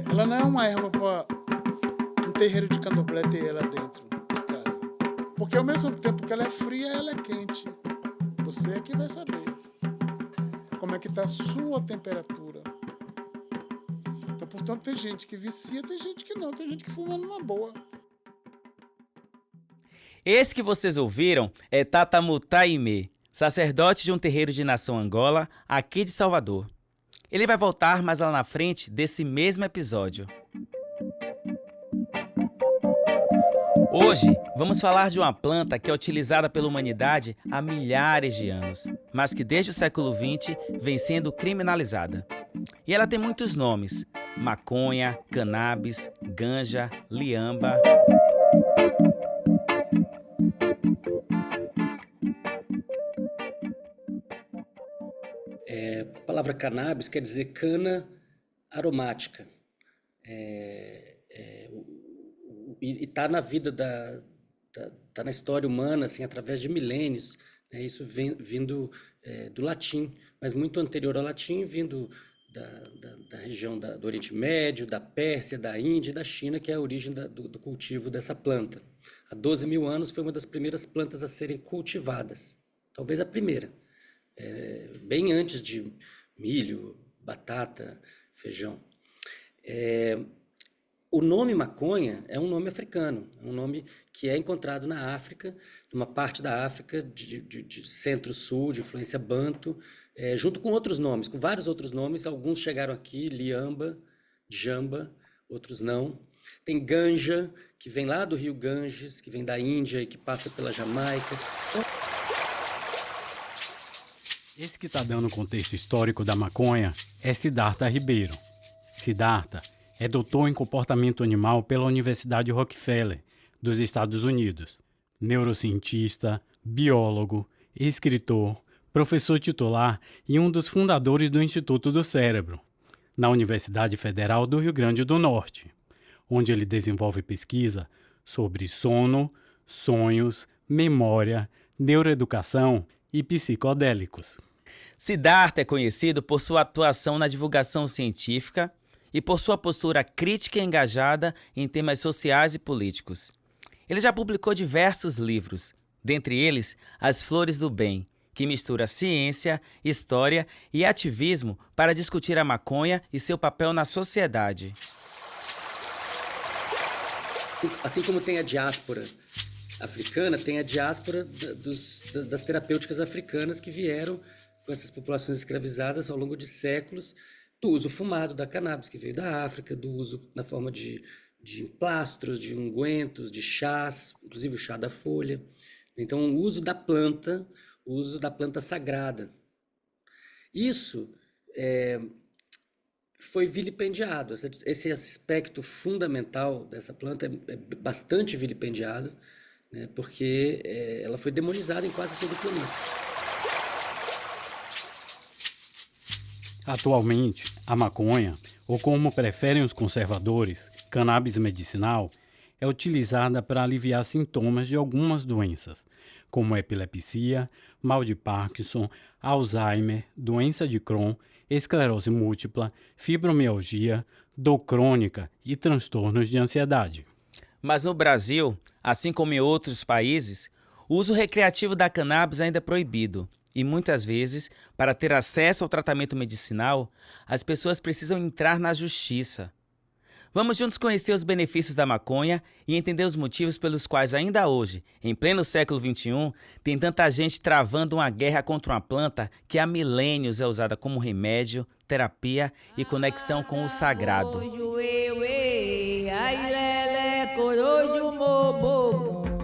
ela não é uma erva para um terreiro de candomblé ter ela dentro de casa. Porque ao mesmo tempo que ela é fria, ela é quente. Você é que vai saber como é que está a sua temperatura. Então, portanto, tem gente que vicia, tem gente que não, tem gente que fuma numa boa. Esse que vocês ouviram é Tata Mutaime, sacerdote de um terreiro de nação Angola, aqui de Salvador. Ele vai voltar mais lá na frente desse mesmo episódio. Hoje, vamos falar de uma planta que é utilizada pela humanidade há milhares de anos, mas que desde o século XX vem sendo criminalizada. E ela tem muitos nomes: maconha, cannabis, ganja, liamba. A palavra cannabis quer dizer cana aromática. E está na vida tá na história humana, assim, através de milênios, né? Isso vindo do latim, mas muito anterior ao latim, vindo da região do Oriente Médio, da Pérsia, da Índia e da China, que é a origem do cultivo dessa planta. Há 12 mil anos foi uma das primeiras plantas a serem cultivadas, talvez a primeira, bem antes de milho, batata, feijão. O nome maconha é um nome africano, é um nome que é encontrado na África, numa parte da África de centro-sul, de influência banto, junto com outros nomes, com vários outros nomes. Alguns chegaram aqui, liamba, jamba, outros não. Tem ganja, que vem lá do rio Ganges, que vem da Índia e que passa pela Jamaica. Esse que está dando o contexto histórico da maconha é Siddhartha Ribeiro. Siddhartha é doutor em comportamento animal pela Universidade Rockefeller, dos Estados Unidos. Neurocientista, biólogo, escritor, professor titular e um dos fundadores do Instituto do Cérebro, na Universidade Federal do Rio Grande do Norte, onde ele desenvolve pesquisa sobre sono, sonhos, memória, neuroeducação e psicodélicos. Siddhartha é conhecido por sua atuação na divulgação científica e por sua postura crítica e engajada em temas sociais e políticos. Ele já publicou diversos livros, dentre eles As Flores do Bem, que mistura ciência, história e ativismo para discutir a maconha e seu papel na sociedade. Assim como tem a diáspora africana, tem a diáspora das terapêuticas africanas que vieram com essas populações escravizadas ao longo de séculos, do uso fumado da cannabis, que veio da África, do uso na forma de emplastros, de ungüentos, de chás, inclusive o chá da folha. Então, o uso da planta sagrada. Isso foi vilipendiado. Esse aspecto fundamental dessa planta é bastante vilipendiado, né, porque ela foi demonizada em quase todo o planeta. Atualmente, a maconha, ou como preferem os conservadores, cannabis medicinal, é utilizada para aliviar sintomas de algumas doenças, como epilepsia, mal de Parkinson, Alzheimer, doença de Crohn, esclerose múltipla, fibromialgia, dor crônica e transtornos de ansiedade. Mas no Brasil, assim como em outros países, o uso recreativo da cannabis ainda é proibido. E muitas vezes, para ter acesso ao tratamento medicinal, as pessoas precisam entrar na justiça. Vamos juntos conhecer os benefícios da maconha e entender os motivos pelos quais ainda hoje, em pleno século XXI, tem tanta gente travando uma guerra contra uma planta que há milênios é usada como remédio, terapia e conexão com o sagrado.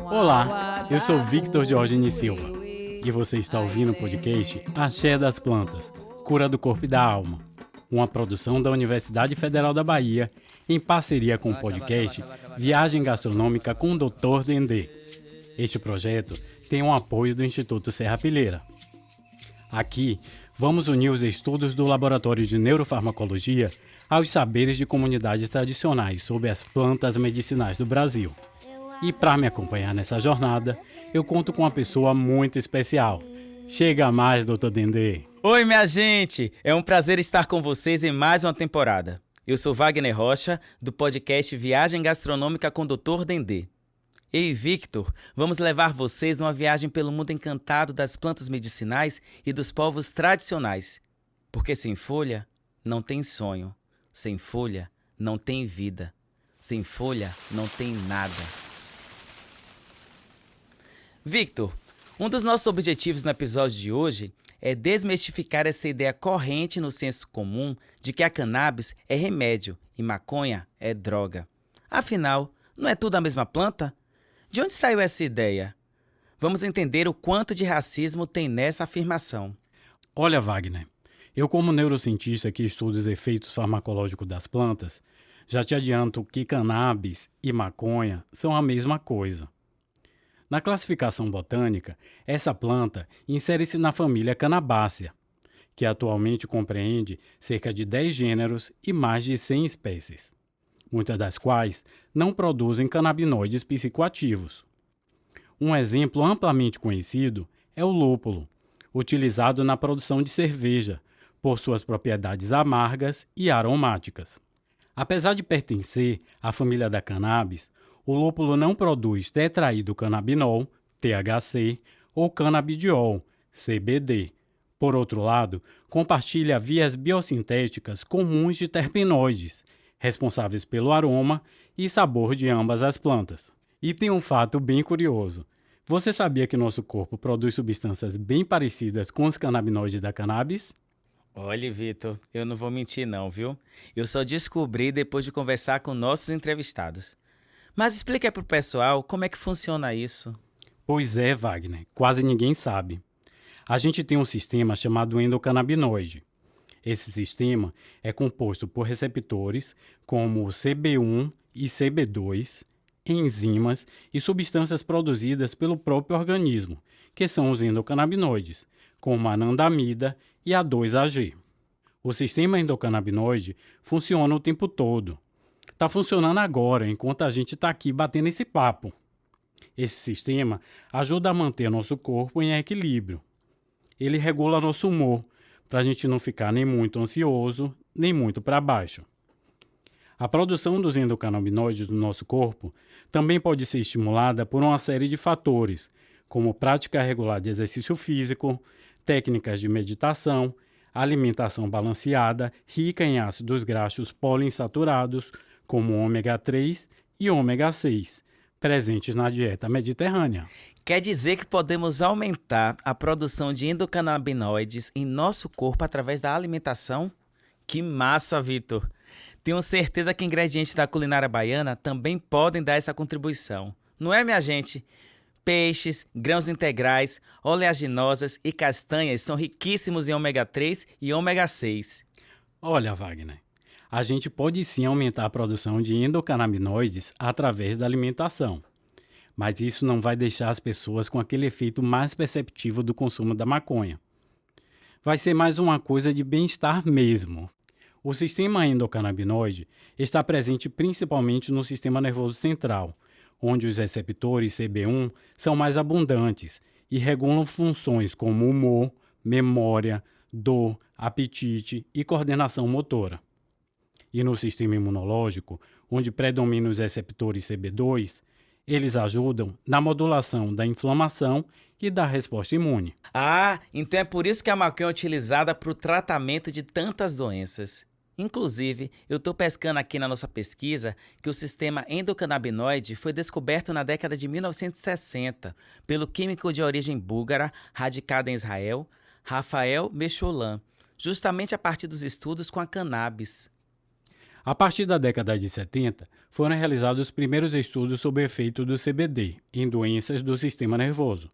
Olá, eu sou Victor Diógenes Silva e você está ouvindo o podcast Axé das Plantas, Cura do Corpo e da Alma, uma produção da Universidade Federal da Bahia em parceria com o podcast Viagem Gastronômica com o Dr. Dendê. Este projeto tem o apoio do Instituto Serrapilheira. Aqui, vamos unir os estudos do Laboratório de Neurofarmacologia aos saberes de comunidades tradicionais sobre as plantas medicinais do Brasil. E para me acompanhar nessa jornada, eu conto com uma pessoa muito especial. Chega mais, Dr. Dendê. Oi, minha gente! É um prazer estar com vocês em mais uma temporada. Eu sou Wagner Rocha, do podcast Viagem Gastronômica com Dr. Dendê. Eu e Victor vamos levar vocês numa viagem pelo mundo encantado das plantas medicinais e dos povos tradicionais. Porque sem folha, não tem sonho. Sem folha, não tem vida. Sem folha, não tem nada. Victor, um dos nossos objetivos no episódio de hoje é desmistificar essa ideia corrente no senso comum de que a cannabis é remédio e maconha é droga. Afinal, não é tudo a mesma planta? De onde saiu essa ideia? Vamos entender o quanto de racismo tem nessa afirmação. Olha, Wagner, eu como neurocientista que estuda os efeitos farmacológicos das plantas, já te adianto que cannabis e maconha são a mesma coisa. Na classificação botânica, essa planta insere-se na família Cannabácea, que atualmente compreende cerca de 10 gêneros e mais de 100 espécies, muitas das quais não produzem canabinoides psicoativos. Um exemplo amplamente conhecido é o lúpulo, utilizado na produção de cerveja, por suas propriedades amargas e aromáticas. Apesar de pertencer à família da cannabis, o lúpulo não produz tetraidrocannabinol, THC, ou canabidiol, CBD. Por outro lado, compartilha vias biosintéticas comuns de terpenoides, responsáveis pelo aroma e sabor de ambas as plantas. E tem um fato bem curioso. Você sabia que nosso corpo produz substâncias bem parecidas com os canabinoides da cannabis? Olha, Victor, eu não vou mentir não, viu? Eu só descobri depois de conversar com nossos entrevistados. Mas explica para o pessoal como é que funciona isso. Pois é, Wagner, quase ninguém sabe. A gente tem um sistema chamado endocannabinoide. Esse sistema é composto por receptores como o CB1 e CB2, enzimas e substâncias produzidas pelo próprio organismo, que são os endocannabinoides, como a anandamida e a 2-AG. O sistema endocannabinoide funciona o tempo todo. Está funcionando agora, enquanto a gente está aqui batendo esse papo. Esse sistema ajuda a manter nosso corpo em equilíbrio. Ele regula nosso humor, para a gente não ficar nem muito ansioso, nem muito para baixo. A produção dos endocannabinoides no nosso corpo também pode ser estimulada por uma série de fatores, como prática regular de exercício físico, técnicas de meditação, alimentação balanceada, rica em ácidos graxos poliinsaturados, como ômega 3 e ômega 6, presentes na dieta mediterrânea. Quer dizer que podemos aumentar a produção de endocannabinoides em nosso corpo através da alimentação? Que massa, Victor! Tenho certeza que ingredientes da culinária baiana também podem dar essa contribuição. Não é, minha gente? Peixes, grãos integrais, oleaginosas e castanhas são riquíssimos em ômega 3 e ômega 6. Olha, Wagner, a gente pode sim aumentar a produção de endocannabinoides através da alimentação, mas isso não vai deixar as pessoas com aquele efeito mais perceptível do consumo da maconha. Vai ser mais uma coisa de bem-estar mesmo. O sistema endocannabinoide está presente principalmente no sistema nervoso central, onde os receptores CB1 são mais abundantes e regulam funções como humor, memória, dor, apetite e coordenação motora. E no sistema imunológico, onde predominam os receptores CB2, eles ajudam na modulação da inflamação e da resposta imune. Ah, então é por isso que a maconha é utilizada para o tratamento de tantas doenças. Inclusive, eu estou pescando aqui na nossa pesquisa que o sistema endocannabinoide foi descoberto na década de 1960 pelo químico de origem búlgara, radicado em Israel, Rafael Mecholam, justamente a partir dos estudos com a cannabis. A partir da década de 70, foram realizados os primeiros estudos sobre o efeito do CBD em doenças do sistema nervoso,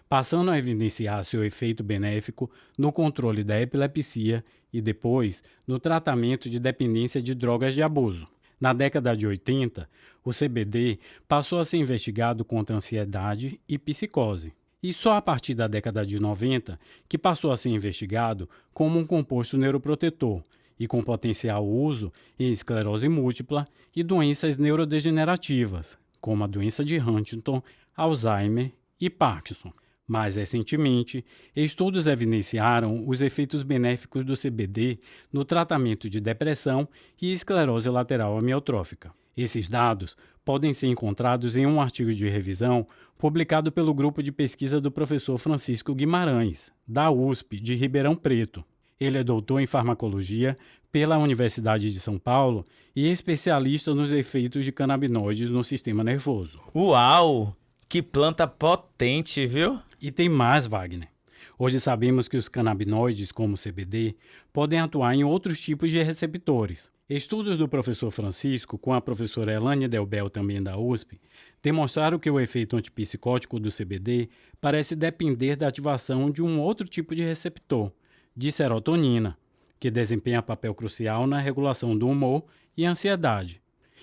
passando a evidenciar seu efeito benéfico no controle da epilepsia e depois no tratamento de dependência de drogas de abuso. Na década de 80, o CBD passou a ser investigado contra ansiedade e psicose. E só a partir da década de 90 que passou a ser investigado como um composto neuroprotetor e com potencial uso em esclerose múltipla e doenças neurodegenerativas, como a doença de Huntington, Alzheimer e Parkinson. Mais recentemente, estudos evidenciaram os efeitos benéficos do CBD no tratamento de depressão e esclerose lateral amiotrófica. Esses dados podem ser encontrados em um artigo de revisão publicado pelo grupo de pesquisa do professor Francisco Guimarães, da USP de Ribeirão Preto. Ele é doutor em farmacologia pela Universidade de São Paulo e especialista nos efeitos de canabinoides no sistema nervoso. Uau! Que planta potente, viu? E tem mais, Wagner. Hoje sabemos que os canabinoides, como o CBD, podem atuar em outros tipos de receptores. Estudos do professor Francisco, com a professora Elane Delbel, também da USP, demonstraram que o efeito antipsicótico do CBD parece depender da ativação de um outro tipo de receptor, de serotonina, que desempenha papel crucial na regulação do humor e ansiedade.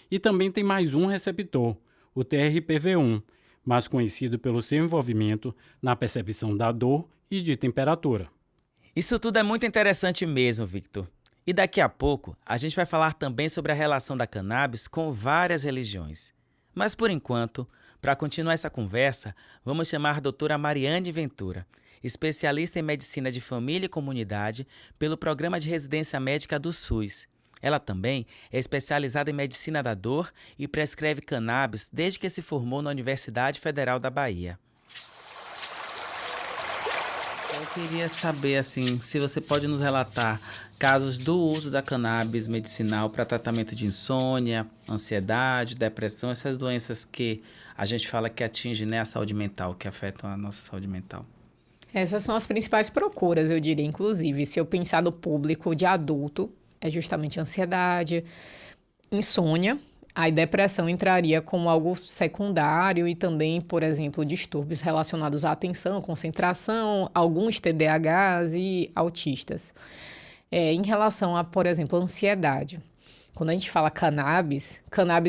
E também tem mais um receptor, o TRPV1, mais conhecido pelo seu envolvimento na percepção da dor e de temperatura. Isso tudo é muito interessante mesmo, Victor. E daqui a pouco a gente vai falar também sobre a relação da cannabis com várias religiões. Mas por enquanto, para continuar essa conversa, vamos chamar a doutora Mariane Ventura, especialista em medicina de família e comunidade pelo Programa de Residência Médica do SUS. Ela também é especializada em medicina da dor e prescreve cannabis desde que se formou na Universidade Federal da Bahia. Eu queria saber, assim, se você pode nos relatar casos do uso da cannabis medicinal para tratamento de insônia, ansiedade, depressão, essas doenças que a gente fala que atingem, né, a saúde mental, que afetam a nossa saúde mental. Essas são as principais procuras, eu diria. Inclusive, se eu pensar no público de adulto, é justamente ansiedade, insônia. A depressão entraria como algo secundário e também, por exemplo, distúrbios relacionados à atenção, concentração, alguns TDAHs e autistas. Em relação a, por exemplo, ansiedade. Quando a gente fala cannabis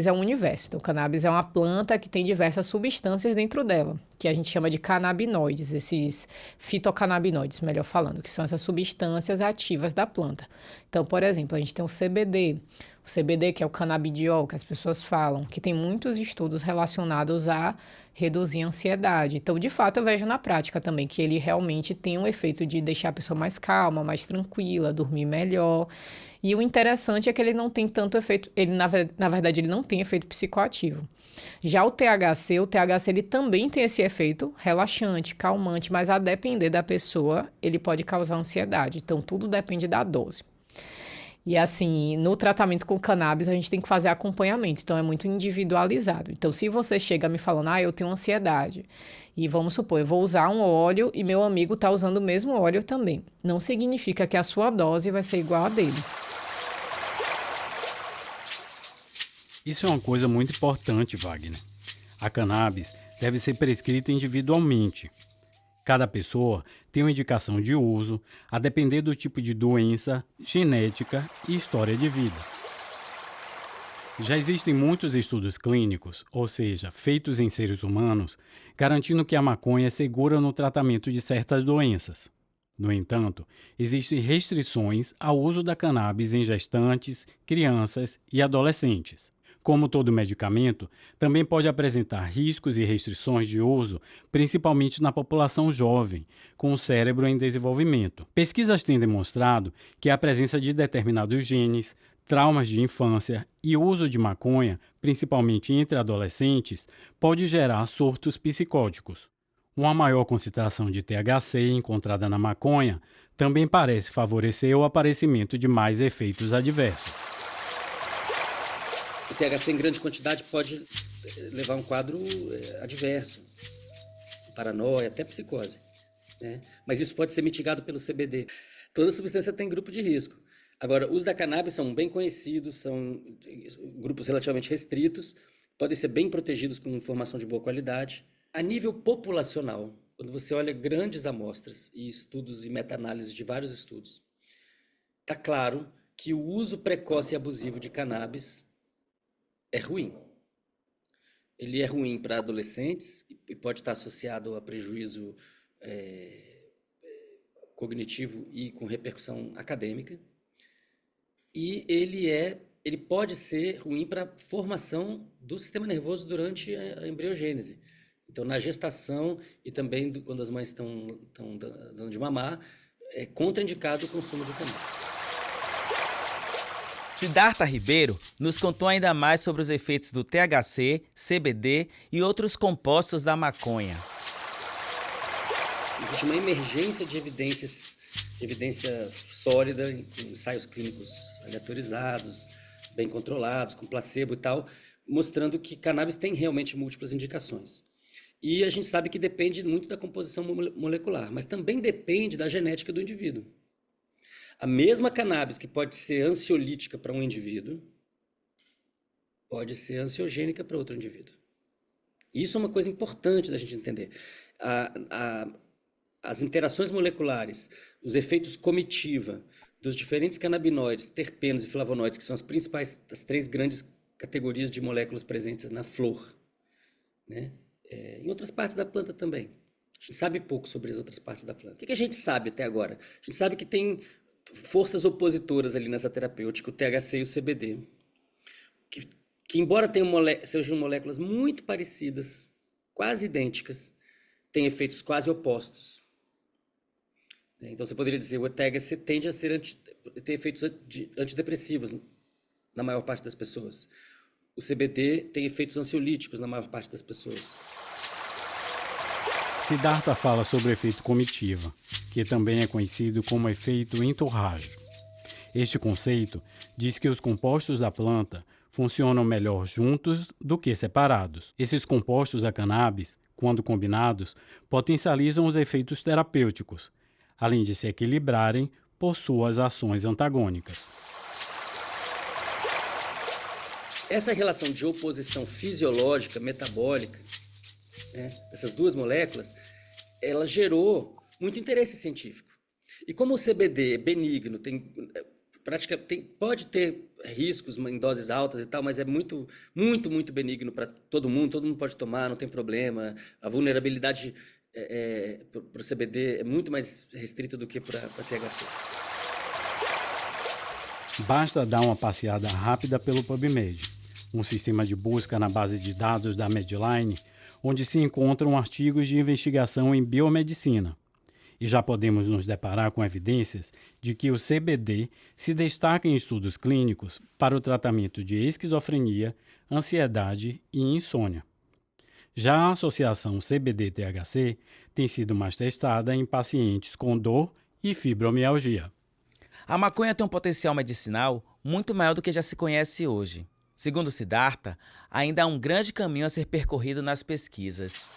é um universo. Então, cannabis é uma planta que tem diversas substâncias dentro dela, que a gente chama de canabinoides, esses fitocannabinoides, melhor falando, que são essas substâncias ativas da planta. Então, por exemplo, a gente tem o CBD, que é o canabidiol, que as pessoas falam, que tem muitos estudos relacionados a reduzir a ansiedade. Então, de fato, eu vejo na prática também que ele realmente tem um efeito de deixar a pessoa mais calma, mais tranquila, dormir melhor. E o interessante é que ele não tem tanto efeito, ele na verdade ele não tem efeito psicoativo. Já o THC ele também tem esse efeito relaxante, calmante, mas a depender da pessoa, ele pode causar ansiedade. Então, tudo depende da dose. E assim, no tratamento com cannabis, a gente tem que fazer acompanhamento, então é muito individualizado. Então, se você chega me falando, eu tenho ansiedade, e vamos supor, eu vou usar um óleo e meu amigo está usando o mesmo óleo também. Não significa que a sua dose vai ser igual a dele. Isso é uma coisa muito importante, Wagner. A cannabis deve ser prescrita individualmente. Cada pessoa tem uma indicação de uso, a depender do tipo de doença, genética e história de vida. Já existem muitos estudos clínicos, ou seja, feitos em seres humanos, garantindo que a maconha é segura no tratamento de certas doenças. No entanto, existem restrições ao uso da cannabis em gestantes, crianças e adolescentes. Como todo medicamento, também pode apresentar riscos e restrições de uso, principalmente na população jovem, com o cérebro em desenvolvimento. Pesquisas têm demonstrado que a presença de determinados genes, traumas de infância e uso de maconha, principalmente entre adolescentes, pode gerar surtos psicóticos. Uma maior concentração de THC encontrada na maconha também parece favorecer o aparecimento de mais efeitos adversos. O THC em grande quantidade pode levar a um quadro adverso, paranoia, até psicose, né? Mas isso pode ser mitigado pelo CBD. Toda substância tem grupo de risco. Agora, os da cannabis são bem conhecidos, são grupos relativamente restritos, podem ser bem protegidos com informação de boa qualidade. A nível populacional, quando você olha grandes amostras e estudos e meta-análises de vários estudos, está claro que o uso precoce e abusivo de cannabis é ruim. Ele é ruim para adolescentes e pode estar associado a prejuízo cognitivo e com repercussão acadêmica. E ele pode ser ruim para a formação do sistema nervoso durante a embriogênese. Então, na gestação e também quando as mães estão dando de mamar, é contraindicado o consumo de cannabis. Siddhartha Ribeiro nos contou ainda mais sobre os efeitos do THC, CBD e outros compostos da maconha. Existe uma emergência de evidência sólida, com ensaios clínicos aleatorizados, bem controlados, com placebo e tal, mostrando que cannabis tem realmente múltiplas indicações. E a gente sabe que depende muito da composição molecular, mas também depende da genética do indivíduo. A mesma cannabis que pode ser ansiolítica para um indivíduo, pode ser ansiogênica para outro indivíduo. Isso é uma coisa importante da gente entender. As interações moleculares, os efeitos comitiva dos diferentes canabinoides, terpenos e flavonoides, que são as 3 grandes categorias de moléculas presentes na flor, né? Em outras partes da planta também. A gente sabe pouco sobre as outras partes da planta. O que a gente sabe até agora? A gente sabe que tem forças opositoras ali nessa terapêutica, o THC e o CBD, que embora sejam moléculas muito parecidas, quase idênticas, têm efeitos quase opostos. Então você poderia dizer que o THC tende a ter efeitos antidepressivos na maior parte das pessoas. O CBD tem efeitos ansiolíticos na maior parte das pessoas. Siddhartha fala sobre o efeito comitiva, que também é conhecido como efeito entourage. Este conceito diz que os compostos da planta funcionam melhor juntos do que separados. Esses compostos da cannabis, quando combinados, potencializam os efeitos terapêuticos, além de se equilibrarem por suas ações antagônicas. Essa relação de oposição fisiológica, metabólica, né, dessas duas moléculas, ela gerou muito interesse científico. E como o CBD é benigno, pode ter riscos em doses altas e tal, mas é muito, muito, muito benigno para todo mundo pode tomar, não tem problema. A vulnerabilidade para o CBD é muito mais restrita do que para THC. Basta dar uma passeada rápida pelo PubMed, um sistema de busca na base de dados da Medline, onde se encontram artigos de investigação em biomedicina. E já podemos nos deparar com evidências de que o CBD se destaca em estudos clínicos para o tratamento de esquizofrenia, ansiedade e insônia. Já a associação CBD-THC tem sido mais testada em pacientes com dor e fibromialgia. A maconha tem um potencial medicinal muito maior do que já se conhece hoje. Segundo Siddhartha, ainda há um grande caminho a ser percorrido nas pesquisas.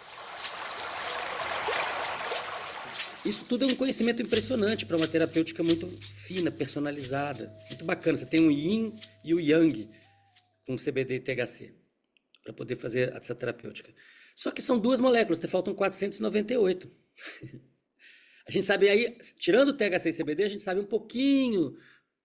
Isso tudo é um conhecimento impressionante para uma terapêutica muito fina, personalizada, muito bacana. Você tem o Yin e o Yang com CBD e THC para poder fazer essa terapêutica. Só que são 2 moléculas, faltam 498. A gente sabe aí, tirando o THC e CBD, a gente sabe um pouquinho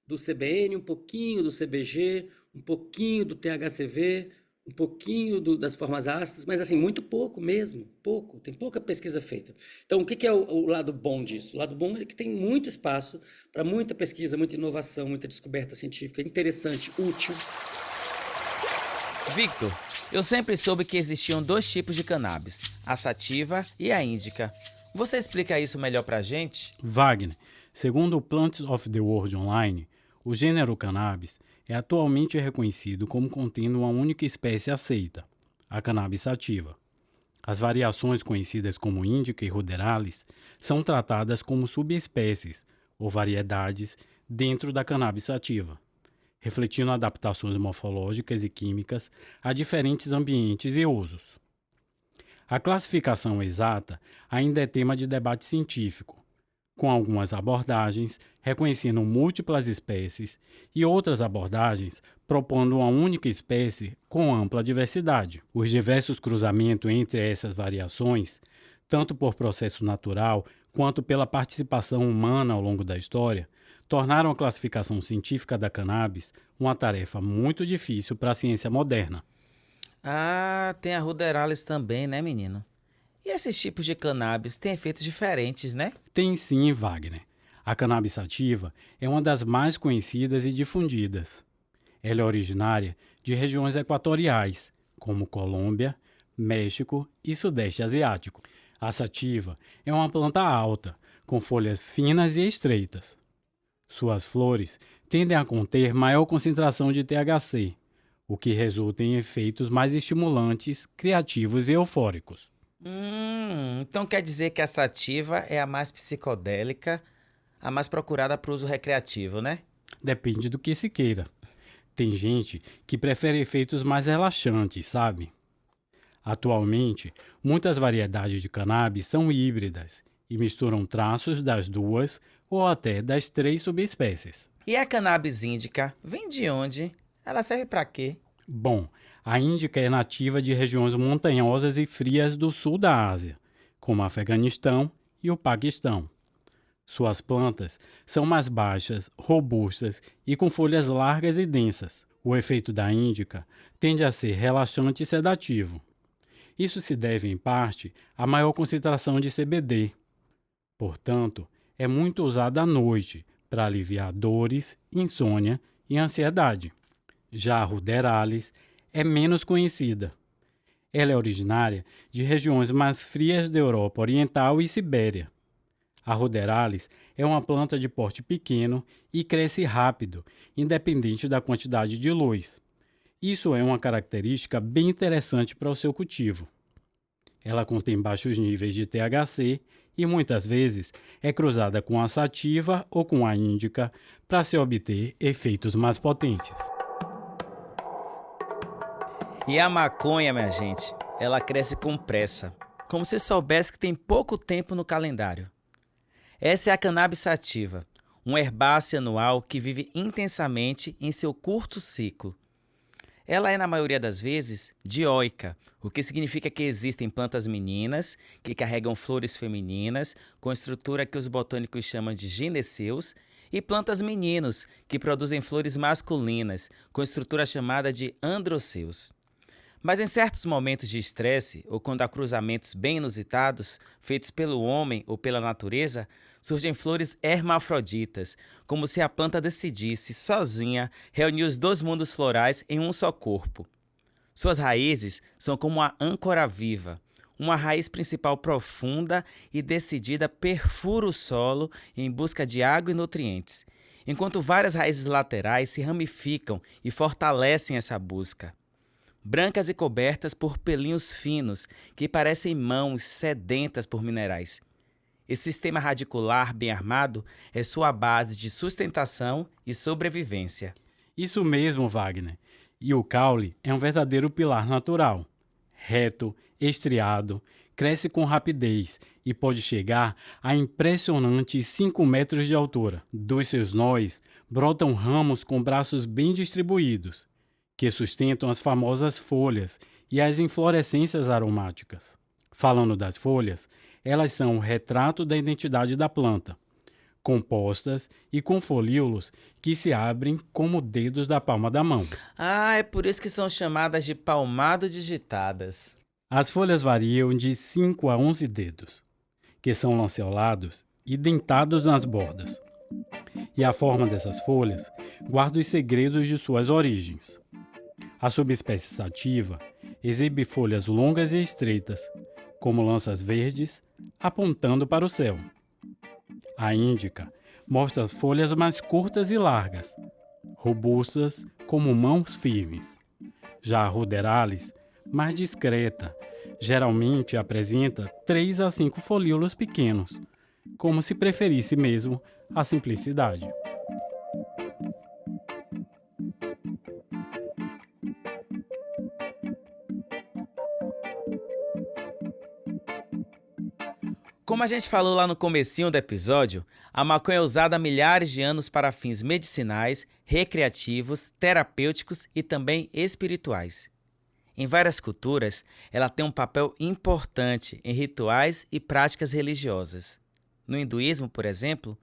do CBN, um pouquinho do CBG, um pouquinho do THCV, um pouquinho das formas ácidas, mas assim, muito pouco mesmo, pouco, tem pouca pesquisa feita. Então, o que é o lado bom disso? O lado bom é que tem muito espaço para muita pesquisa, muita inovação, muita descoberta científica, interessante, útil. Victor, eu sempre soube que existiam 2 tipos de cannabis, a sativa e a índica. Você explica isso melhor pra gente? Wagner, segundo o Plants of the World Online, o gênero cannabis é atualmente reconhecido como contendo uma única espécie aceita, a cannabis sativa. As variações conhecidas como índica e ruderalis são tratadas como subespécies ou variedades dentro da cannabis sativa, refletindo adaptações morfológicas e químicas a diferentes ambientes e usos. A classificação exata ainda é tema de debate científico, com algumas abordagens reconhecendo múltiplas espécies e outras abordagens propondo uma única espécie com ampla diversidade. Os diversos cruzamentos entre essas variações, tanto por processo natural quanto pela participação humana ao longo da história, tornaram a classificação científica da cannabis uma tarefa muito difícil para a ciência moderna. Ah, tem a ruderalis também, né, menino? E esses tipos de cannabis têm efeitos diferentes, né? Tem sim, Wagner. A cannabis sativa é uma das mais conhecidas e difundidas. Ela é originária de regiões equatoriais, como Colômbia, México e Sudeste Asiático. A sativa é uma planta alta, com folhas finas e estreitas. Suas flores tendem a conter maior concentração de THC, o que resulta em efeitos mais estimulantes, criativos e eufóricos. Então quer dizer que a sativa é a mais psicodélica, a mais procurada para uso recreativo, né? Depende do que se queira. Tem gente que prefere efeitos mais relaxantes, sabe? Atualmente, muitas variedades de cannabis são híbridas e misturam traços das duas ou até das 3 subespécies. E a cannabis índica vem de onde? Ela serve para quê? Bom, a índica é nativa de regiões montanhosas e frias do sul da Ásia, como o Afeganistão e o Paquistão. Suas plantas são mais baixas, robustas e com folhas largas e densas. O efeito da índica tende a ser relaxante e sedativo. Isso se deve, em parte, à maior concentração de CBD. Portanto, é muito usada à noite para aliviar dores, insônia e ansiedade. Já a ruderalis é menos conhecida. Ela é originária de regiões mais frias da Europa Oriental e Sibéria. A ruderalis é uma planta de porte pequeno e cresce rápido, independente da quantidade de luz. Isso é uma característica bem interessante para o seu cultivo. Ela contém baixos níveis de THC e muitas vezes é cruzada com a sativa ou com a índica para se obter efeitos mais potentes. E a maconha, minha gente, ela cresce com pressa, como se soubesse que tem pouco tempo no calendário. Essa é a cannabis sativa, uma herbácea anual que vive intensamente em seu curto ciclo. Ela é, na maioria das vezes, dioica, o que significa que existem plantas meninas que carregam flores femininas com estrutura que os botânicos chamam de gineceus e plantas meninos que produzem flores masculinas com estrutura chamada de androceus. Mas em certos momentos de estresse ou quando há cruzamentos bem inusitados, feitos pelo homem ou pela natureza, surgem flores hermafroditas, como se a planta decidisse, sozinha, reunir os 2 mundos florais em um só corpo. Suas raízes são como uma âncora viva. Uma raiz principal profunda e decidida perfura o solo em busca de água e nutrientes, enquanto várias raízes laterais se ramificam e fortalecem essa busca. Brancas e cobertas por pelinhos finos que parecem mãos sedentas por minerais. Esse sistema radicular bem armado é sua base de sustentação e sobrevivência. Isso mesmo, Wagner. E o caule é um verdadeiro pilar natural. Reto, estriado, cresce com rapidez e pode chegar a impressionantes 5 metros de altura. Dos seus nós brotam ramos com braços bem distribuídos, que sustentam as famosas folhas e as inflorescências aromáticas. Falando das folhas, elas são o retrato da identidade da planta, compostas e com folíolos que se abrem como dedos da palma da mão. É por isso que são chamadas de palmado-digitadas. As folhas variam de 5 a 11 dedos, que são lanceolados e dentados nas bordas. E a forma dessas folhas guarda os segredos de suas origens. A subespécie sativa exibe folhas longas e estreitas, como lanças verdes, apontando para o céu. A índica mostra as folhas mais curtas e largas, robustas como mãos firmes. Já a ruderalis, mais discreta, geralmente apresenta 3 a 5 folíolos pequenos, como se preferisse mesmo a simplicidade. Como a gente falou lá no comecinho do episódio, a maconha é usada há milhares de anos para fins medicinais, recreativos, terapêuticos e também espirituais. Em várias culturas, ela tem um papel importante em rituais e práticas religiosas. No hinduísmo, por exemplo,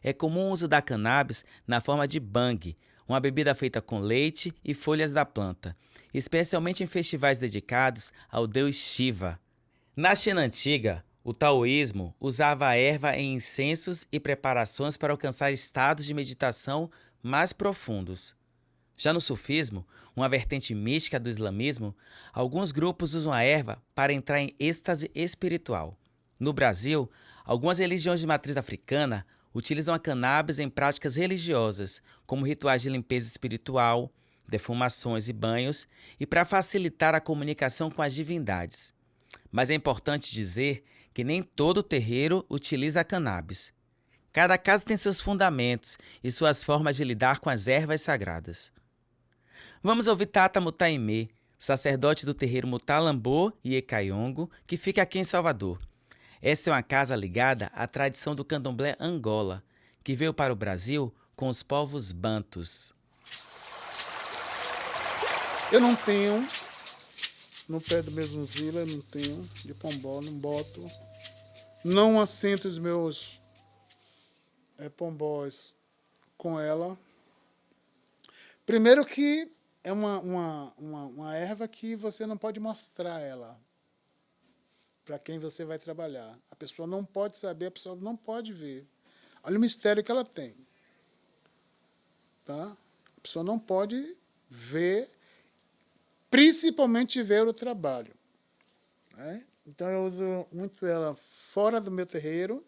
é comum o uso da cannabis na forma de bhang, uma bebida feita com leite e folhas da planta, especialmente em festivais dedicados ao deus Shiva. Na China antiga, o taoísmo usava a erva em incensos e preparações para alcançar estados de meditação mais profundos. Já no sufismo, uma vertente mística do islamismo, alguns grupos usam a erva para entrar em êxtase espiritual. No Brasil, algumas religiões de matriz africana utilizam a cannabis em práticas religiosas, como rituais de limpeza espiritual, defumações e banhos, e para facilitar a comunicação com as divindades. Mas é importante dizer que nem todo terreiro utiliza a cannabis. Cada casa tem seus fundamentos e suas formas de lidar com as ervas sagradas. Vamos ouvir Tata Mutaimê, sacerdote do terreiro Mutalambô e Ekaiongo, que fica aqui em Salvador. Essa é uma casa ligada à tradição do candomblé Angola, que veio para o Brasil com os povos bantus. Eu não tenho, no pé do mesmo Zila, não tenho, de pombó, não boto. Não assento os meus pombós com ela. Primeiro que é uma erva que você não pode mostrar ela para quem você vai trabalhar. A pessoa não pode saber, a pessoa não pode ver. Olha o mistério que ela tem. Tá? A pessoa não pode ver, principalmente ver o trabalho. Né? Então eu uso muito ela fora do meu terreiro,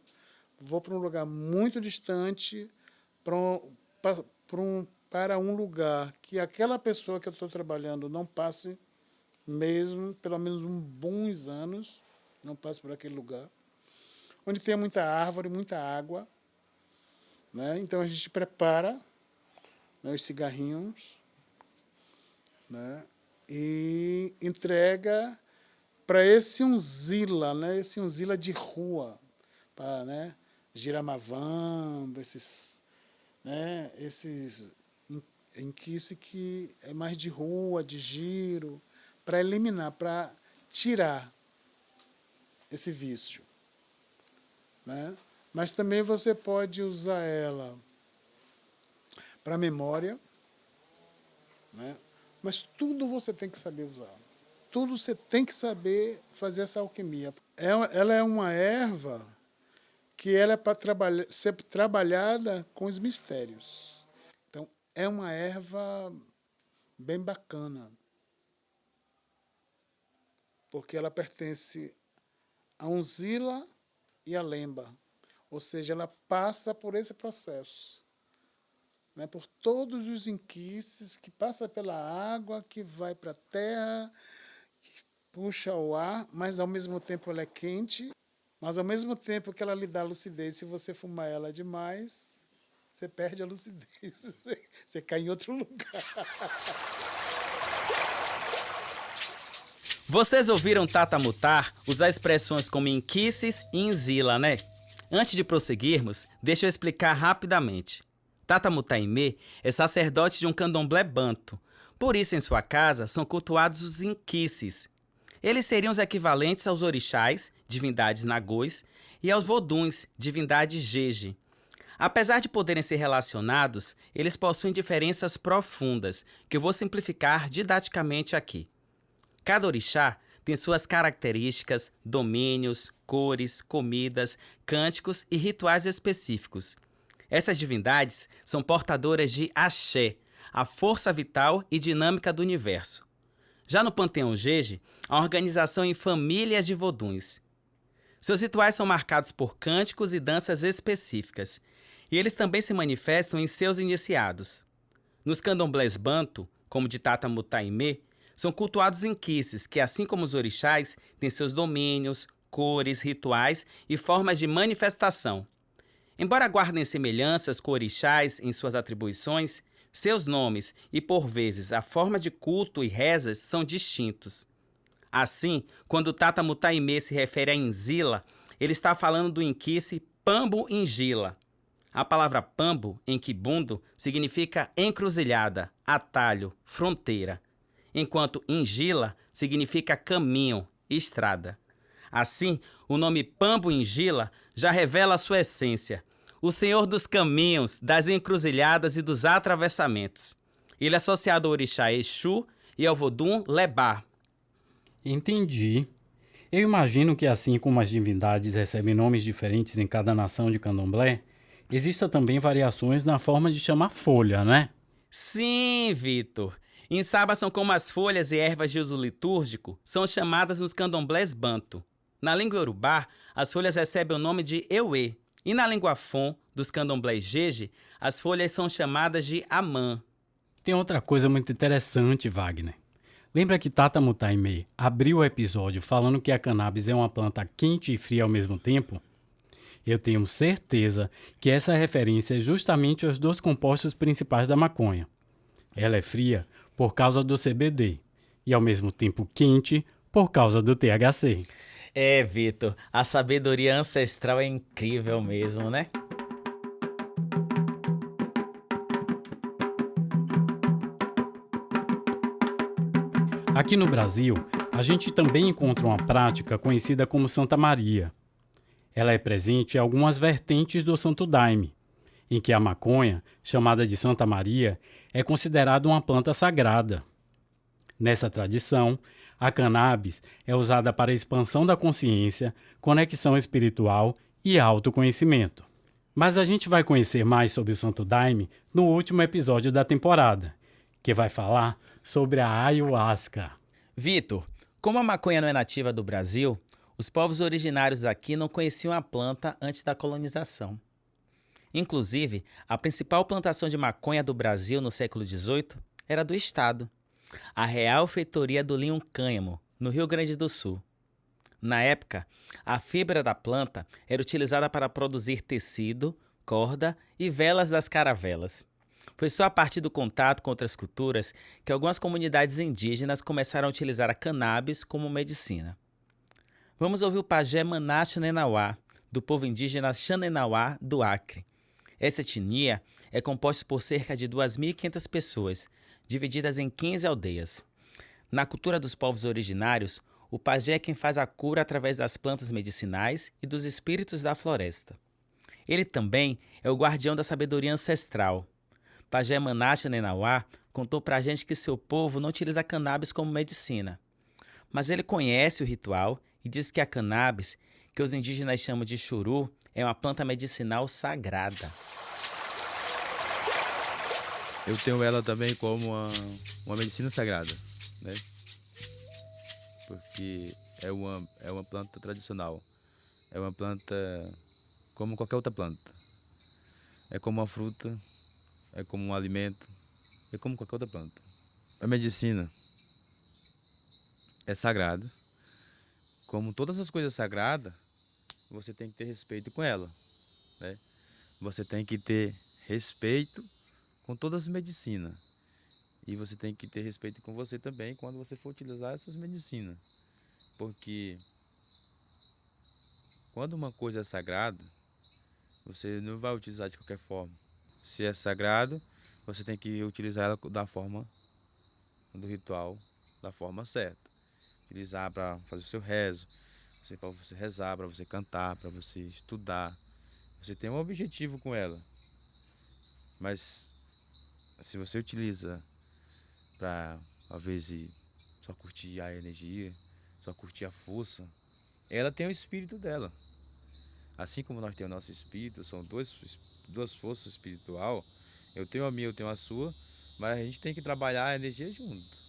vou para um lugar muito distante, para um lugar que aquela pessoa que eu estou trabalhando não passe mesmo, pelo menos bons anos, não passe por aquele lugar, onde tem muita árvore, muita água. Né? Então a gente prepara, né, os cigarrinhos, né, e entrega para esse unzila, né, esse unzila de rua, para, né, giramavamba, esses inquice que é mais de rua, de giro, para eliminar, para tirar esse vício. Né? Mas também você pode usar ela para memória, né? Mas tudo você tem que saber usar. Tudo você tem que saber fazer essa alquimia. Ela é uma erva que ela é para ser trabalhada com os mistérios. Então, é uma erva bem bacana, porque ela pertence a unzila e a lemba, ou seja, ela passa por esse processo, né, por todos os inquices, que passa pela água, que vai para a terra, que puxa o ar, mas ao mesmo tempo ela é quente, mas ao mesmo tempo que ela lhe dá lucidez. Se você fumar ela demais, você perde a lucidez, você cai em outro lugar. Vocês ouviram Tata Mutar usar expressões como inquices e inzila, né? Antes de prosseguirmos, deixa eu explicar rapidamente. Tata Mutaimê é sacerdote de um candomblé banto. Por isso, em sua casa, são cultuados os inquices. Eles seriam os equivalentes aos orixás, divindades nagôs, e aos voduns, divindades jeje. Apesar de poderem ser relacionados, eles possuem diferenças profundas, que eu vou simplificar didaticamente aqui. Cada orixá tem suas características, domínios, cores, comidas, cânticos e rituais específicos. Essas divindades são portadoras de axé, a força vital e dinâmica do universo. Já no panteão jeje, a organização em famílias de voduns. Seus rituais são marcados por cânticos e danças específicas, e eles também se manifestam em seus iniciados. Nos candomblés banto, como de Tata Mutaimê, são cultuados inquices, que, assim como os orixás, têm seus domínios, cores, rituais e formas de manifestação. Embora guardem semelhanças com orixás em suas atribuições, seus nomes e, por vezes, a forma de culto e rezas são distintos. Assim, quando Tata Mutaimê se refere a Inzila, ele está falando do inquice Pambo Ingila. A palavra Pambo, em quibundo, significa encruzilhada, atalho, fronteira, enquanto Ingila significa caminho, estrada. Assim, o nome Pambo Ingila já revela a sua essência, o senhor dos caminhos, das encruzilhadas e dos atravessamentos. Ele é associado ao orixá Exu e ao vodum Lebá. Entendi. Eu imagino que, assim como as divindades recebem nomes diferentes em cada nação de candomblé, existam também variações na forma de chamar folha, né? Sim, Vitor. Inçaba são como as folhas e ervas de uso litúrgico, são chamadas nos candomblés banto. Na língua iorubá, as folhas recebem o nome de euê, e na língua fon, dos candomblés jeje, as folhas são chamadas de amã. Tem outra coisa muito interessante, Wagner. Lembra que Tata Mutaime abriu o episódio falando que a cannabis é uma planta quente e fria ao mesmo tempo? Eu tenho certeza que essa referência é justamente aos 2 compostos principais da maconha. Ela é fria por causa do CBD e ao mesmo tempo quente por causa do THC. É, Vitor, a sabedoria ancestral é incrível mesmo, né? Aqui no Brasil, a gente também encontra uma prática conhecida como Santa Maria. Ela é presente em algumas vertentes do Santo Daime, em que a maconha, chamada de Santa Maria, é considerada uma planta sagrada. Nessa tradição, a cannabis é usada para a expansão da consciência, conexão espiritual e autoconhecimento. Mas a gente vai conhecer mais sobre o Santo Daime no último episódio da temporada, que vai falar sobre a ayahuasca. Vitor, como a maconha não é nativa do Brasil, os povos originários daqui não conheciam a planta antes da colonização. Inclusive, a principal plantação de maconha do Brasil no século XVIII era do estado, a Real Feitoria do Linho Cânhamo, no Rio Grande do Sul. Na época, a fibra da planta era utilizada para produzir tecido, corda e velas das caravelas. Foi só a partir do contato com outras culturas que algumas comunidades indígenas começaram a utilizar a cannabis como medicina. Vamos ouvir o pajé Maná Xanenauá, do povo indígena Xanenauá do Acre. Essa etnia é composta por cerca de 2.500 pessoas, divididas em 15 aldeias. Na cultura dos povos originários, o pajé é quem faz a cura através das plantas medicinais e dos espíritos da floresta. Ele também é o guardião da sabedoria ancestral. Pajé Maná Xanenauá contou pra gente que seu povo não utiliza a cannabis como medicina. Mas ele conhece o ritual e diz que a cannabis, que os indígenas chamam de churu, é uma planta medicinal sagrada. Eu tenho ela também como uma medicina sagrada, né? Porque é uma planta tradicional. É uma planta como qualquer outra planta. É como uma fruta, é como um alimento, é como qualquer outra planta. A medicina é sagrada. Como todas as coisas sagradas, você tem que ter respeito com ela, né? Você tem que ter respeito com todas as medicinas. E você tem que ter respeito com você também quando você for utilizar essas medicinas. Porque quando uma coisa é sagrada, você não vai utilizar de qualquer forma. Se é sagrado, você tem que utilizar ela da forma do ritual, da forma certa. Utilizar para fazer o seu rezo, para você rezar, para você cantar, para você estudar. Você tem um objetivo com ela. Mas se você utiliza para, às vezes, só curtir a energia, só curtir a força, ela tem o espírito dela. Assim como nós temos o nosso espírito, são duas forças espirituais. Eu tenho a minha, eu tenho a sua, mas a gente tem que trabalhar a energia junto.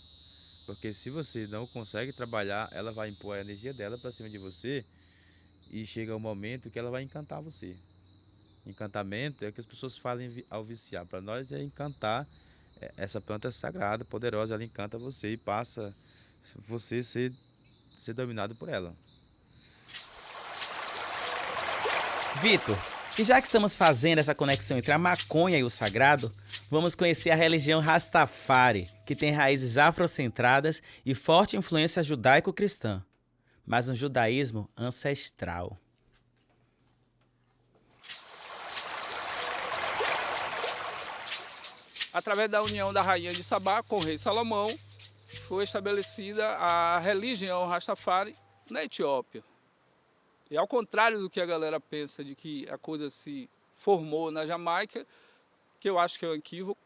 Porque se você não consegue trabalhar, ela vai impor a energia dela para cima de você e chega um momento que ela vai encantar você. Encantamento é o que as pessoas falam ao viciar. Para nós é encantar. Essa planta é sagrada, poderosa, ela encanta você e passa você ser dominado por ela. Vitor, e já que estamos fazendo essa conexão entre a maconha e o sagrado, vamos conhecer a religião Rastafari, que tem raízes afrocentradas e forte influência judaico-cristã, mas um judaísmo ancestral. Através da união da rainha de Sabá com o rei Salomão, foi estabelecida a religião Rastafari na Etiópia. E ao contrário do que a galera pensa de que a coisa se formou na Jamaica, que eu acho que é um equívoco,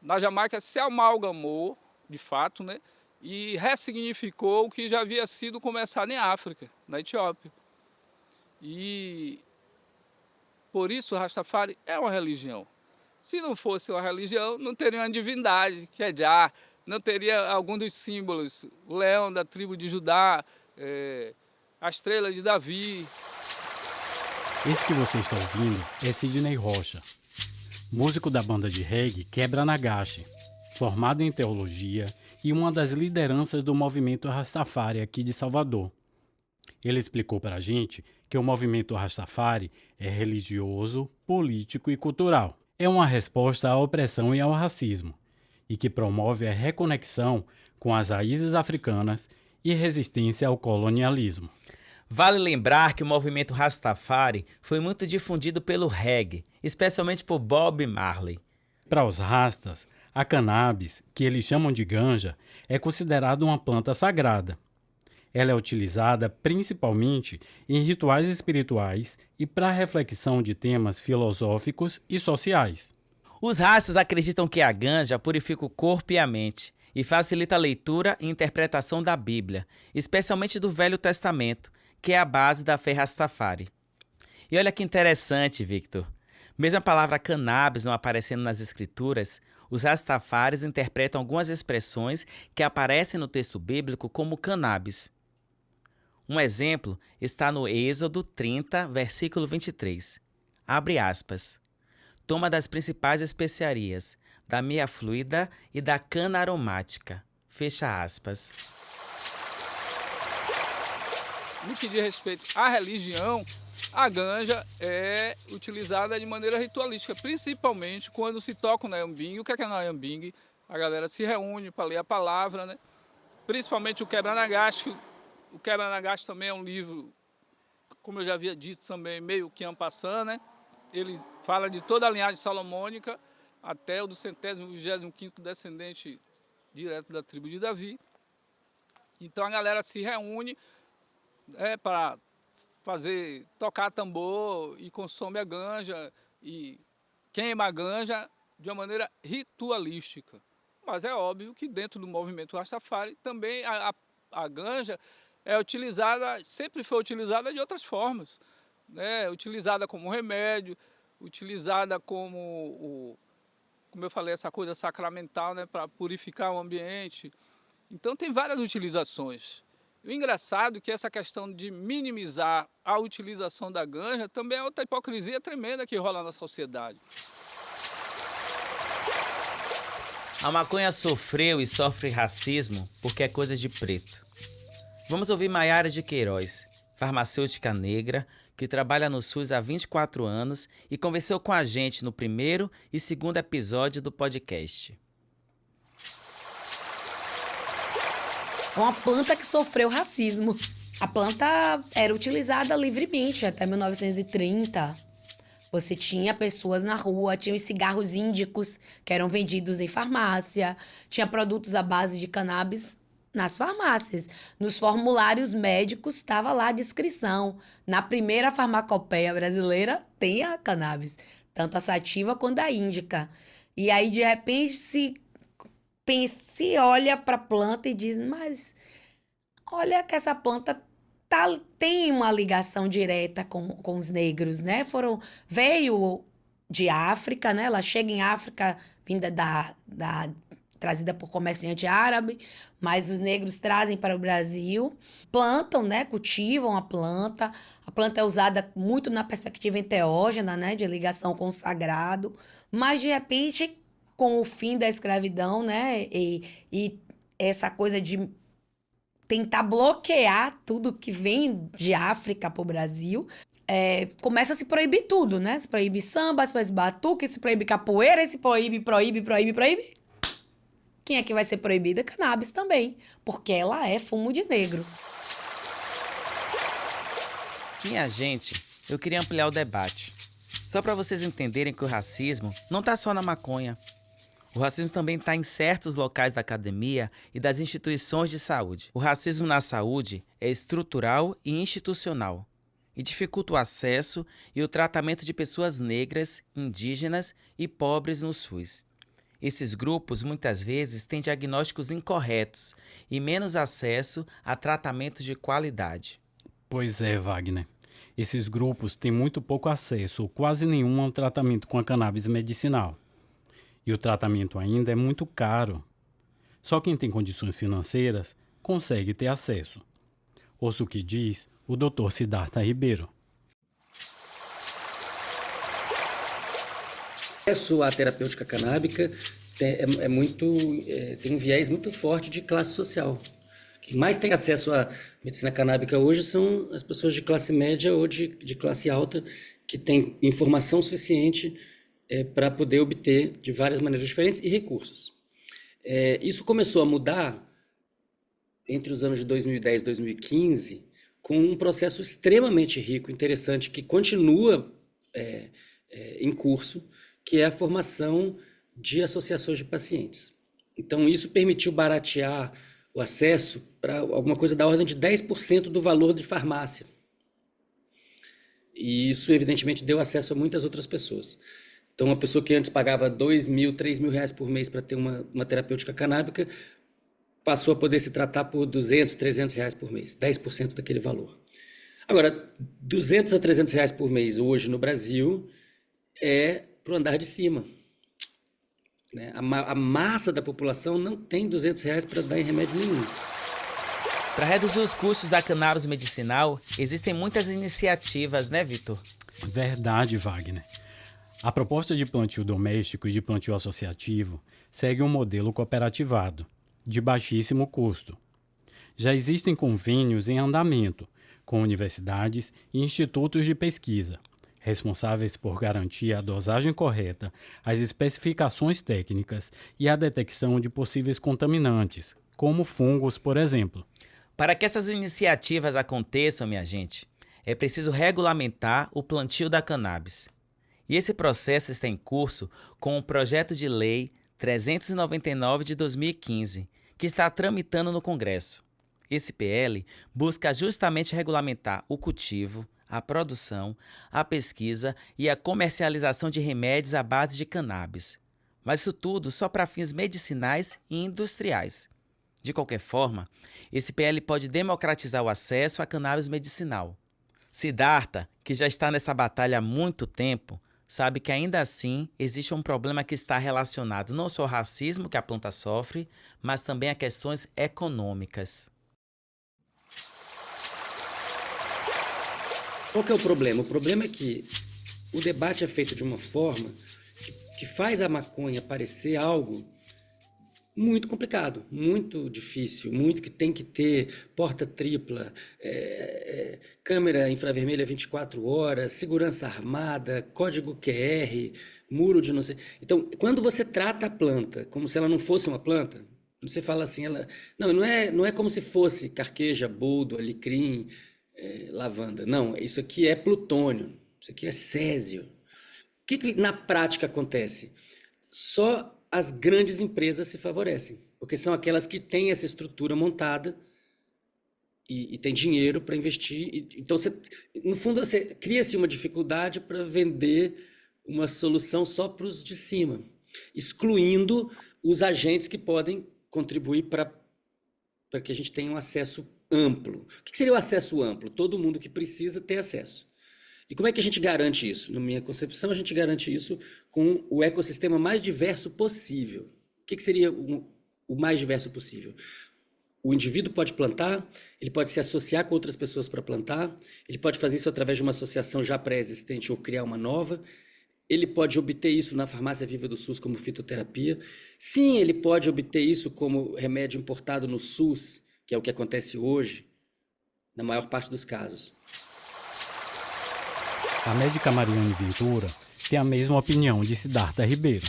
na Jamaica se amalgamou, de fato, né, e ressignificou o que já havia sido começado em África, na Etiópia. E por isso o Rastafari é uma religião. Se não fosse uma religião, não teria uma divindade, que é Jah, não teria algum dos símbolos, o leão da tribo de Judá, a estrela de Davi. Esse que você está ouvindo é Sidney Rocha, músico da banda de reggae Quebra Nagashi, formado em teologia e uma das lideranças do movimento Rastafari aqui de Salvador. Ele explicou para a gente que o movimento Rastafari é religioso, político e cultural. É uma resposta à opressão e ao racismo, e que promove a reconexão com as raízes africanas e resistência ao colonialismo. Vale lembrar que o movimento Rastafari foi muito difundido pelo reggae, especialmente por Bob Marley. Para os rastas, a cannabis, que eles chamam de ganja, é considerada uma planta sagrada. Ela é utilizada principalmente em rituais espirituais e para reflexão de temas filosóficos e sociais. Os rastas acreditam que a ganja purifica o corpo e a mente e facilita a leitura e interpretação da Bíblia, especialmente do Velho Testamento, que é a base da fé Rastafari. E olha que interessante, Victor. Mesmo a palavra cannabis não aparecendo nas escrituras, os Rastafaris interpretam algumas expressões que aparecem no texto bíblico como cannabis. Um exemplo está no Êxodo 30, versículo 23. Abre aspas. Toma das principais especiarias, da mirra fluida e da cana aromática. Fecha aspas. No que diz respeito à religião, a ganja é utilizada de maneira ritualística, principalmente quando se toca o Nayambing. O que é Nayambing? A galera se reúne para ler a palavra, né? Principalmente o Quebra Nagashi. O Quebra Nagashi também é um livro, como eu já havia dito também, meio que en passant, né? Ele fala de toda a linhagem salomônica até o do 125º descendente direto da tribo de Davi. Então a galera se reúne para tocar tambor e consome a ganja e queima a ganja de uma maneira ritualística. Mas é óbvio que dentro do movimento Rastafari também a ganja é utilizada, sempre foi utilizada de outras formas, né? Utilizada como remédio, utilizada como eu falei, essa coisa sacramental, né? Para purificar o ambiente. Então tem várias utilizações. O engraçado é que essa questão de minimizar a utilização da ganja também é outra hipocrisia tremenda que rola na sociedade. A maconha sofreu e sofre racismo porque é coisa de preto. Vamos ouvir Maiara de Queiroz, farmacêutica negra, que trabalha no SUS há 24 anos e conversou com a gente no primeiro e segundo episódio do podcast. É uma planta que sofreu racismo. A planta era utilizada livremente até 1930. Você tinha pessoas na rua, tinha os cigarros índicos que eram vendidos em farmácia, tinha produtos à base de cannabis nas farmácias. Nos formulários médicos estava lá a descrição. Na primeira farmacopeia brasileira tem a cannabis, tanto a sativa quanto a índica. E aí, de repente, se olha para a planta e diz, mas olha que essa planta tem uma ligação direta com os negros, né? Veio de África, né? Ela chega em África, vinda trazida por comerciante árabe, mas os negros trazem para o Brasil, plantam, né? Cultivam a planta é usada muito na perspectiva enteógena, né? De ligação com o sagrado, mas de repente, com o fim da escravidão, né? E essa coisa de tentar bloquear tudo que vem de África para o Brasil, começa a se proibir tudo, né? Se proíbe samba, se proíbe batuque, se proíbe capoeira, se proíbe. Quem é que vai ser proibida? Cannabis também, porque ela é fumo de negro. Minha gente, eu queria ampliar o debate. Só para vocês entenderem que o racismo não está só na maconha. O racismo também está em certos locais da academia e das instituições de saúde. O racismo na saúde é estrutural e institucional e dificulta o acesso e o tratamento de pessoas negras, indígenas e pobres no SUS. Esses grupos muitas vezes têm diagnósticos incorretos e menos acesso a tratamento de qualidade. Pois é, Wagner. Esses grupos têm muito pouco acesso ou quase nenhum ao tratamento com a cannabis medicinal. e o tratamento ainda é muito caro. Só quem tem condições financeiras consegue ter acesso. Ouça o que diz o Dr. Siddhartha Ribeiro. O acesso à terapêutica canábica tem um viés muito forte de classe social. Quem mais tem acesso à medicina canábica hoje são as pessoas de classe média ou de classe alta que têm informação suficiente para poder obter de várias maneiras diferentes e recursos. Isso começou a mudar entre os anos de 2010 e 2015 com um processo extremamente rico, interessante, que continua em curso, que é a formação de associações de pacientes. Então, isso permitiu baratear o acesso para alguma coisa da ordem de 10% do valor de farmácia. E isso, evidentemente, deu acesso a muitas outras pessoas. Então, uma pessoa que antes pagava R$2.000, R$3.000 por mês para ter uma terapêutica canábica, passou a poder se tratar por R$200, R$300 por mês, 10% daquele valor. Agora, R$200 a R$300 por mês hoje no Brasil é para o andar de cima. A massa da população não tem R$200 para dar em remédio nenhum. Para reduzir os custos da cannabis medicinal, existem muitas iniciativas, né, Vitor? Verdade, Wagner. A proposta de plantio doméstico e de plantio associativo segue um modelo cooperativado, de baixíssimo custo. Já existem convênios em andamento com universidades e institutos de pesquisa, responsáveis por garantir a dosagem correta, as especificações técnicas e a detecção de possíveis contaminantes, como fungos, por exemplo. Para que essas iniciativas aconteçam, minha gente, é preciso regulamentar o plantio da cannabis. E esse processo está em curso com o projeto de lei 399 de 2015, que está tramitando no Congresso. Esse PL busca justamente regulamentar o cultivo, a produção, a pesquisa e a comercialização de remédios à base de cannabis. Mas isso tudo só para fins medicinais e industriais. De qualquer forma, esse PL pode democratizar o acesso à cannabis medicinal. Siddhartha, que já está nessa batalha há muito tempo, sabe que ainda assim existe um problema que está relacionado não só ao racismo que a planta sofre, mas também a questões econômicas. Qual que é o problema? O problema é que o debate é feito de uma forma que faz a maconha parecer algo muito complicado, muito difícil, muito que tem que ter porta tripla, câmera infravermelha 24 horas, segurança armada, código QR, muro de não sei... Então, quando você trata a planta como se ela não fosse uma planta, você fala assim, não é como se fosse carqueja, boldo, alecrim, lavanda. Não, isso aqui é plutônio, isso aqui é césio. O que na prática acontece? Só as grandes empresas se favorecem, porque são aquelas que têm essa estrutura montada e têm dinheiro para investir. Então, no fundo, cria-se uma dificuldade para vender uma solução só para os de cima, excluindo os agentes que podem contribuir para que a gente tenha um acesso amplo. O que seria o acesso amplo? Todo mundo que precisa ter acesso. E como é que a gente garante isso? Na minha concepção, a gente garante isso com o ecossistema mais diverso possível. O que seria o mais diverso possível? O indivíduo pode plantar, ele pode se associar com outras pessoas para plantar, ele pode fazer isso através de uma associação já pré-existente ou criar uma nova, ele pode obter isso na farmácia Viva do SUS como fitoterapia. Sim, ele pode obter isso como remédio importado no SUS, que é o que acontece hoje, na maior parte dos casos. A médica Mariane Ventura tem a mesma opinião de Siddhartha Ribeiro.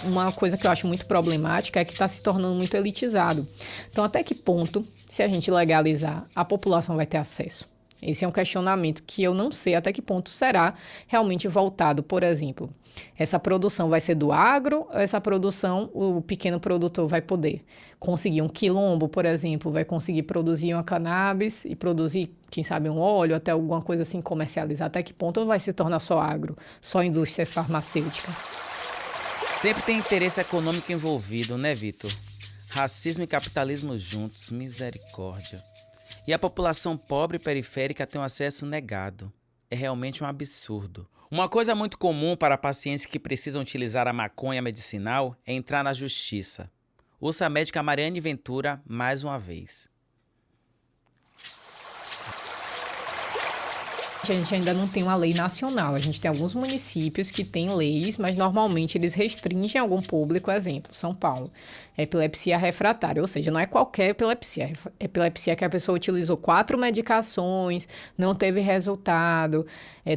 Uma coisa que eu acho muito problemática é que está se tornando muito elitizado. Então, até que ponto, se a gente legalizar, a população vai ter acesso? Esse é um questionamento que eu não sei até que ponto será realmente voltado, por exemplo. Essa produção vai ser do agro ou essa produção o pequeno produtor vai poder conseguir um quilombo, por exemplo, vai conseguir produzir uma cannabis e produzir, quem sabe, um óleo, até alguma coisa assim, comercializar? Até que ponto vai se tornar só agro, só indústria farmacêutica? Sempre tem interesse econômico envolvido, né, Vitor? Racismo e capitalismo juntos, misericórdia. E a população pobre e periférica tem um acesso negado. é realmente um absurdo. Uma coisa muito comum para pacientes que precisam utilizar a maconha medicinal é entrar na justiça. Ouça a médica Mariane Ventura mais uma vez. A gente ainda não tem uma lei nacional. A gente tem alguns municípios que têm leis, mas normalmente eles restringem algum público. Exemplo, São Paulo, epilepsia refratária, ou seja, não é qualquer epilepsia. Epilepsia que a pessoa utilizou 4 medicações, não teve resultado,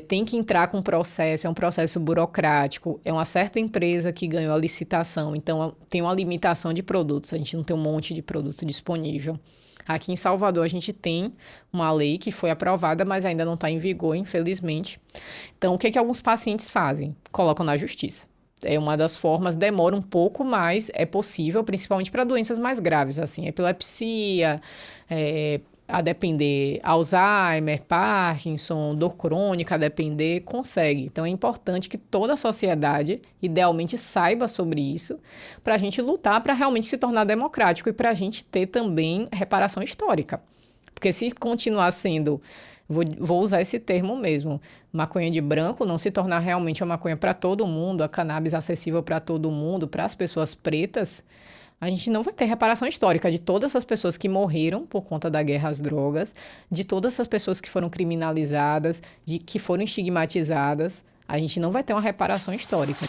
tem que entrar com processo, é um processo burocrático, é uma certa empresa que ganhou a licitação, então tem uma limitação de produtos, a gente não tem um monte de produto disponível. Aqui em Salvador a gente tem uma lei que foi aprovada, mas ainda não está em vigor, infelizmente. Então, o que alguns pacientes fazem? Colocam na justiça. É uma das formas, demora um pouco, mas é possível, principalmente para doenças mais graves, assim, epilepsia, a depender Alzheimer, Parkinson, dor crônica, a depender, consegue. Então é importante que toda a sociedade, idealmente, saiba sobre isso, para a gente lutar para realmente se tornar democrático e para a gente ter também reparação histórica. Porque se continuar sendo, vou usar esse termo mesmo, maconha de branco, não se tornar realmente uma maconha para todo mundo, a cannabis acessível para todo mundo, para as pessoas pretas, a gente não vai ter reparação histórica de todas as pessoas que morreram por conta da guerra às drogas, de todas as pessoas que foram criminalizadas, de que foram estigmatizadas. A gente não vai ter uma reparação histórica.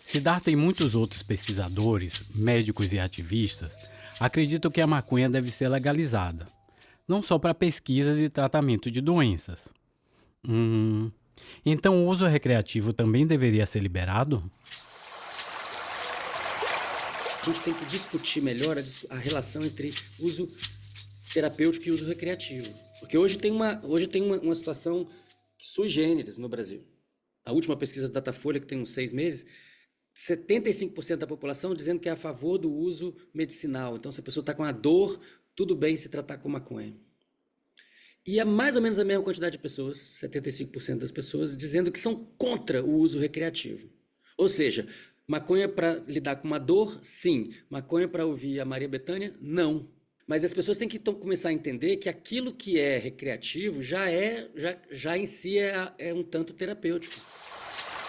Siddhartha e muitos outros pesquisadores, médicos e ativistas acreditam que a maconha deve ser legalizada, não só para pesquisas e tratamento de doenças. Então o uso recreativo também deveria ser liberado? A gente tem que discutir melhor a relação entre uso terapêutico e uso recreativo. Porque hoje tem uma situação sui generis no Brasil. A última pesquisa do Datafolha, que tem uns 6 meses, 75% da população dizendo que é a favor do uso medicinal. Então, se a pessoa está com a dor, tudo bem se tratar com maconha. E é mais ou menos a mesma quantidade de pessoas, 75% das pessoas, dizendo que são contra o uso recreativo. Ou seja, maconha para lidar com uma dor, sim. Maconha para ouvir a Maria Bethânia, não. Mas as pessoas têm que começar a entender que aquilo que é recreativo já em si é um tanto terapêutico.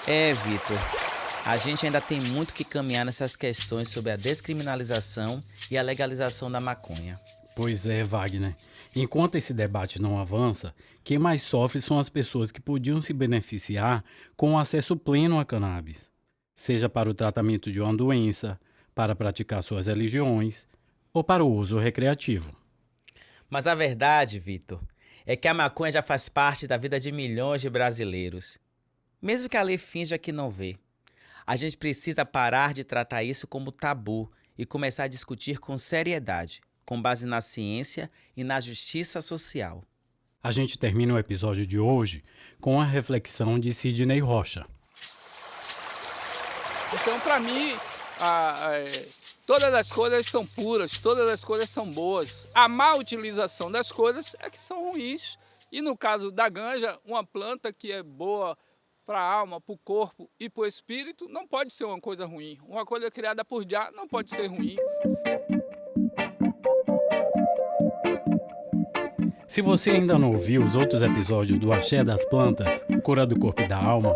Vitor, a gente ainda tem muito que caminhar nessas questões sobre a descriminalização e a legalização da maconha. Pois é, Wagner. Enquanto esse debate não avança, quem mais sofre são as pessoas que podiam se beneficiar com o acesso pleno à cannabis. Seja para o tratamento de uma doença, para praticar suas religiões ou para o uso recreativo. Mas a verdade, Vitor, é que a maconha já faz parte da vida de milhões de brasileiros. Mesmo que a lei finja que não vê. A gente precisa parar de tratar isso como tabu e começar a discutir com seriedade, com base na ciência e na justiça social. A gente termina o episódio de hoje com a reflexão de Sidney Rocha. Então, para mim, todas as coisas são puras, todas as coisas são boas. A má utilização das coisas é que são ruins. E no caso da ganja, uma planta que é boa para a alma, para o corpo e para o espírito, não pode ser uma coisa ruim. Uma coisa criada por Jah não pode ser ruim. Se você ainda não ouviu os outros episódios do Axé das Plantas, Cura do Corpo e da Alma,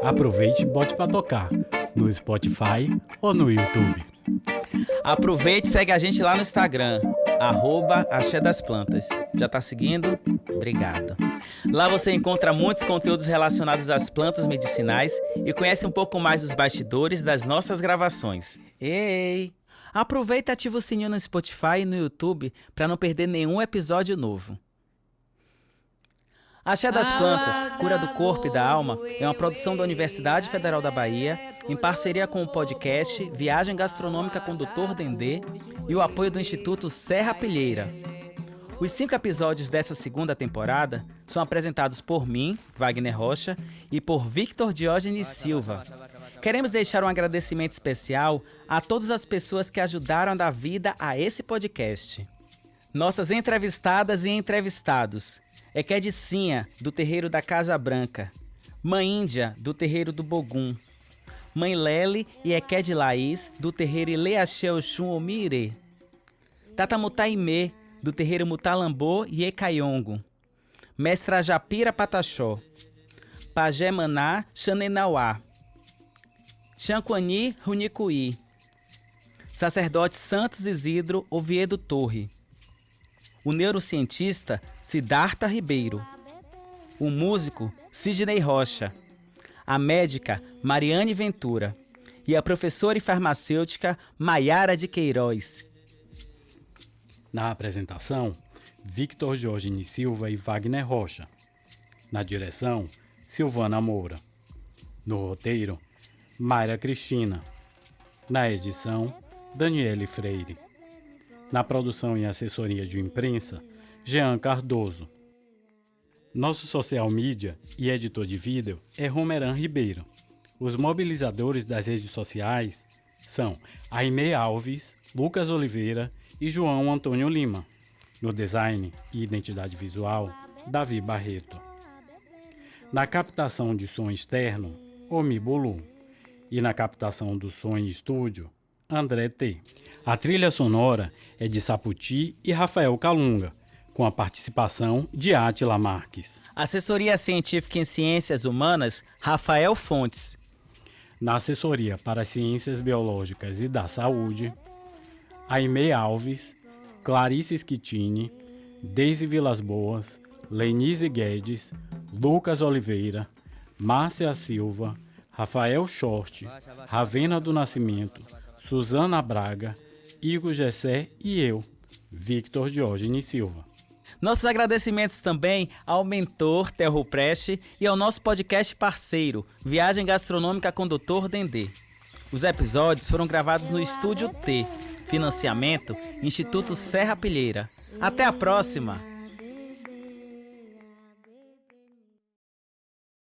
aproveite e bote para tocar no Spotify ou no YouTube. Aproveite e segue a gente lá no Instagram, @Axé das Plantas. Já tá seguindo? Obrigado. Lá você encontra muitos conteúdos relacionados às plantas medicinais e conhece um pouco mais dos bastidores das nossas gravações. Ei! Aproveita e ativa o sininho no Spotify e no YouTube para não perder nenhum episódio novo. Axé das Plantas, Cura do Corpo e da Alma é uma produção da Universidade Federal da Bahia, em parceria com o podcast Viagem Gastronômica com Dr. Dendê e o apoio do Instituto Serra Pilheira. Os 5 episódios dessa segunda temporada são apresentados por mim, Wagner Rocha, e por Victor Diógenes Silva. Queremos deixar um agradecimento especial a todas as pessoas que ajudaram a dar vida a esse podcast. Nossas entrevistadas e entrevistados: Equedicinha, do terreiro da Casa Branca, Mãe Índia, do terreiro do Bogum, Mãe Lele e Equed Laís, do terreiro Ileaxé Oxum Omire, Tata Mutaimê, do terreiro Mutalambô e Ecayongo, Mestra Japira Pataxó, Pajé Maná Xanenauá, Xanquani Runicuí, sacerdote Santos Isidro Oviedo Torre, o neurocientista Siddhartha Ribeiro, o músico Sidney Rocha, a médica Mariane Ventura e a professora e farmacêutica Maiara de Queiroz. Na apresentação, Victor Jorge Silva e Wagner Rocha. Na direção, Silvana Moura. No roteiro, Mayra Cristina. Na edição, Daniele Freire. Na produção e assessoria de imprensa, Jean Cardoso. Nosso social media e editor de vídeo é Romeran Ribeiro. Os mobilizadores das redes sociais são Aimee Alves, Lucas Oliveira e João Antônio Lima. No design e identidade visual, Davi Barreto. Na captação de som externo, Omi Bolu. E na captação do som em estúdio, André T. A trilha sonora é de Saputi e Rafael Calunga, com a participação de Átila Marques. Assessoria Científica em Ciências Humanas, Rafael Fontes. Na assessoria para Ciências Biológicas e da Saúde, Aimee Alves, Clarice Schittini, Deise Vilas Boas, Lenise Guedes, Lucas Oliveira, Márcia Silva, Rafael Short, Ravena do Nascimento, Suzana Braga, Igor Gessé e eu, Victor Diógenes Silva. Nossos agradecimentos também ao mentor Terro Preste e ao nosso podcast parceiro, Viagem Gastronômica com Dr. Dendê. Os episódios foram gravados no Estúdio T, financiamento Instituto Serra Pilheira. Até a próxima!